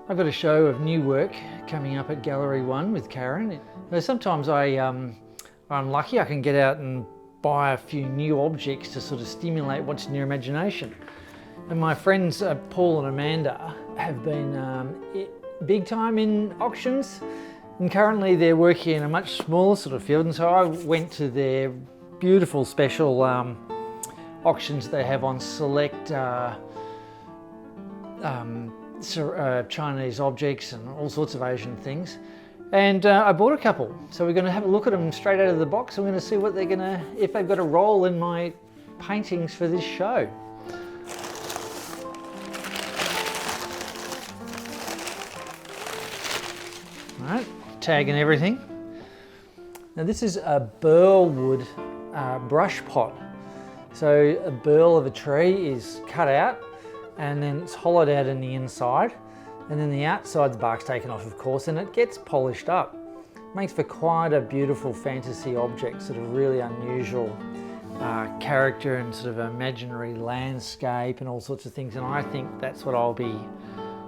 I've got a show of new work coming up at Gallery One with Karen. Sometimes I'm lucky I can get out and buy a few new objects to sort of stimulate what's in your imagination. And my friends Paul and Amanda have been big time in auctions, and currently they're working in a much smaller sort of field, and so I went to their beautiful special auctions they have on select Chinese objects and all sorts of Asian things, and I bought a couple. So we're going to have a look at them straight out of the box. I'm going to see what they're going to, if they've got a role in my paintings for this show. All right, tag and everything. Now this is a burl wood brush pot. So a burl of a tree is cut out, and then it's hollowed out in the inside, and then the outside, the bark's taken off of course, and it gets polished up. Makes for quite a beautiful fantasy object, sort of really unusual character and sort of imaginary landscape and all sorts of things, and I think that's what I'll be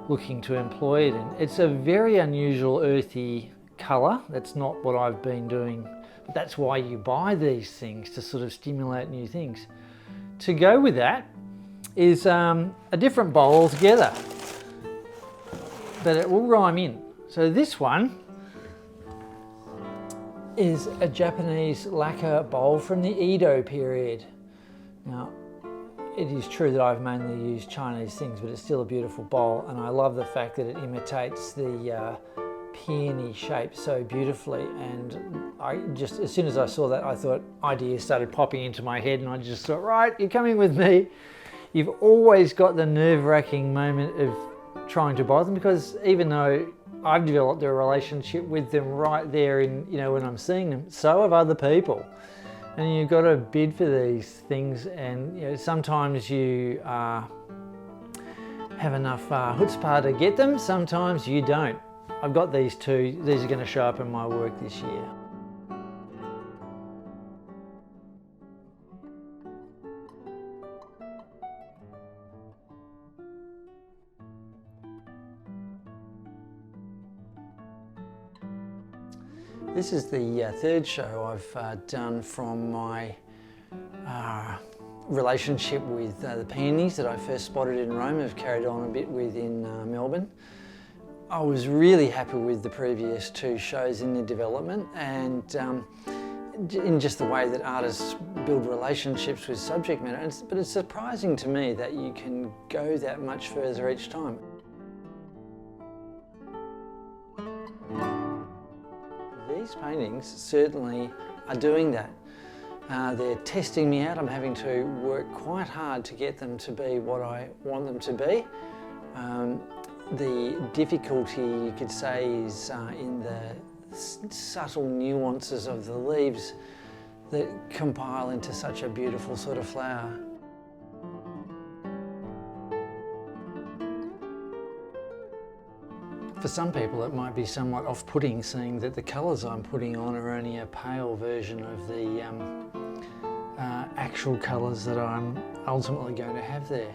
looking to employ it in. It's a very unusual earthy colour. That's not what I've been doing, but that's why you buy these things, to sort of stimulate new things. To go with that is a different bowl altogether, but it will rhyme in. So this one is a Japanese lacquer bowl from the Edo period. Now, it is true that I've mainly used Chinese things, but it's still a beautiful bowl, and I love the fact that it imitates the peony shape so beautifully. And I just, as soon as I saw that, I thought ideas started popping into my head, and I just thought, right, you're coming with me. You've always got the nerve-wracking moment of trying to buy them, because even though I've developed a relationship with them right there in, when I'm seeing them, so have other people. And you've got to bid for these things, and sometimes you have enough chutzpah to get them, sometimes you don't. I've got these two. These are going to show up in my work this year. This is the third show I've done from my relationship with the peonies that I first spotted in Rome. I've carried on a bit with in Melbourne. I was really happy with the previous two shows in their development, and in just the way that artists build relationships with subject matter. But it's surprising to me that you can go that much further each time. These paintings certainly are doing that. They're testing me out. I'm having to work quite hard to get them to be what I want them to be. The difficulty, you could say, is in the subtle nuances of the leaves that compile into such a beautiful sort of flower. For some people it might be somewhat off-putting, seeing that the colours I'm putting on are only a pale version of the actual colours that I'm ultimately going to have there.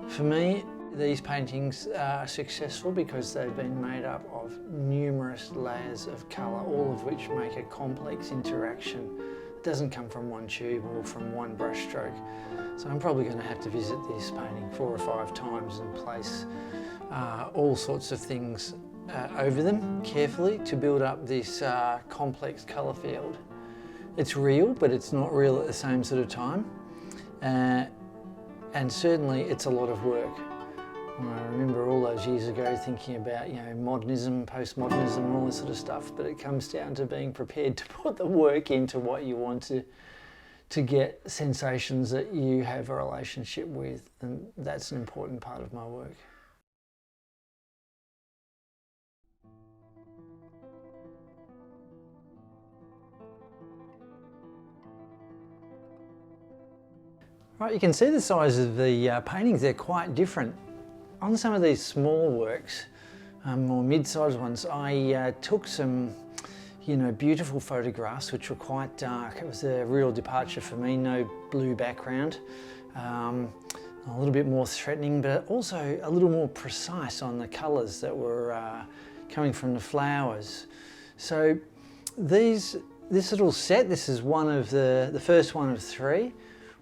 For me, these paintings are successful because they've been made up of numerous layers of colour, all of which make a complex interaction. It doesn't come from one tube or from one brush stroke. So I'm probably going to have to visit this painting 4 or 5 times and place all sorts of things over them carefully to build up this complex colour field. It's real, but it's not real at the same sort of time. And certainly it's a lot of work. I remember all those years ago thinking about, modernism, postmodernism, all this sort of stuff, but it comes down to being prepared to put the work into what you want to get sensations that you have a relationship with, and that's an important part of my work. Right, you can see the size of the paintings. They're quite different. On some of these small works, more mid-sized ones, I took some, beautiful photographs which were quite dark. It was a real departure for me, no blue background. a little bit more threatening, but also a little more precise on the colours that were coming from the flowers. So this little set, this is one of the first one of three,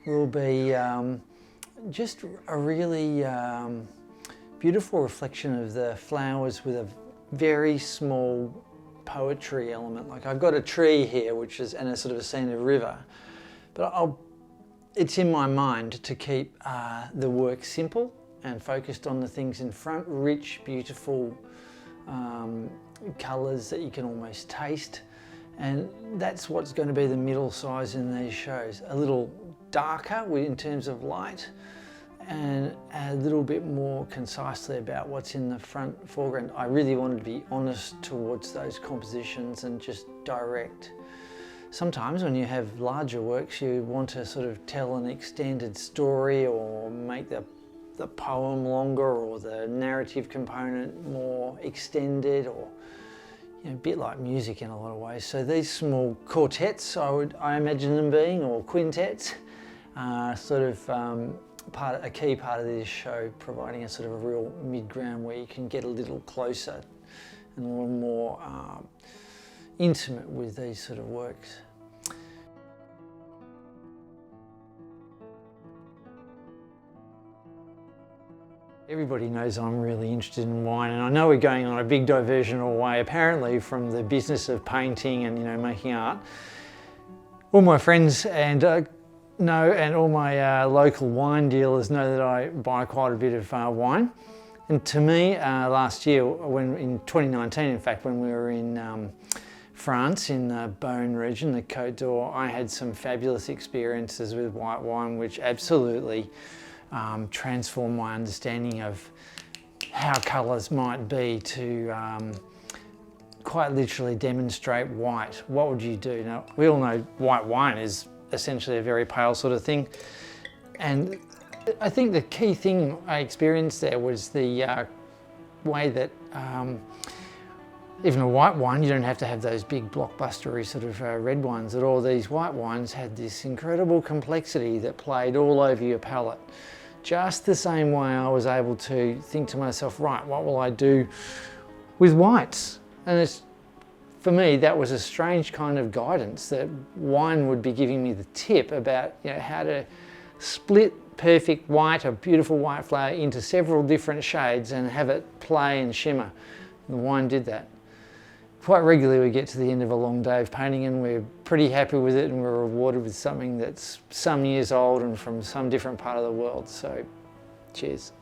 will be just a really beautiful reflection of the flowers with a very small poetry element. Like I've got a tree here, and a sort of a scene of river, but it's in my mind to keep the work simple and focused on the things in front, rich, beautiful colours that you can almost taste. And that's what's going to be the middle size in these shows. A little darker in terms of light, and a little bit more concisely about what's in the front foreground. I really wanted to be honest towards those compositions and just direct. Sometimes when you have larger works, you want to sort of tell an extended story or make the poem longer or the narrative component more extended, or a bit like music in a lot of ways. So these small quartets, I imagine them being, or quintets, are sort of a key part of this show, providing a sort of a real mid-ground where you can get a little closer and a little more intimate with these sort of works. Everybody knows I'm really interested in wine, and I know we're going on a big diversion away apparently from the business of painting and making art. All my friends and all my local wine dealers know that I buy quite a bit of wine. And to me, last year, in 2019, in fact, when we were in France, in the Beaune region, the Côte d'Or, I had some fabulous experiences with white wine, which absolutely transformed my understanding of how colours might be to quite literally demonstrate white. What would you do? Now, we all know white wine is essentially a very pale sort of thing, and I think the key thing I experienced there was the way that even a white wine, you don't have to have those big blockbustery sort of red wines at all. These white wines had this incredible complexity that played all over your palate. Just the same way I was able to think to myself, right, what will I do with whites? And for me, that was a strange kind of guidance, that wine would be giving me the tip about how to split perfect white, a beautiful white flower, into several different shades and have it play and shimmer. And the wine did that. Quite regularly we get to the end of a long day of painting and we're pretty happy with it, and we're rewarded with something that's some years old and from some different part of the world. So, cheers.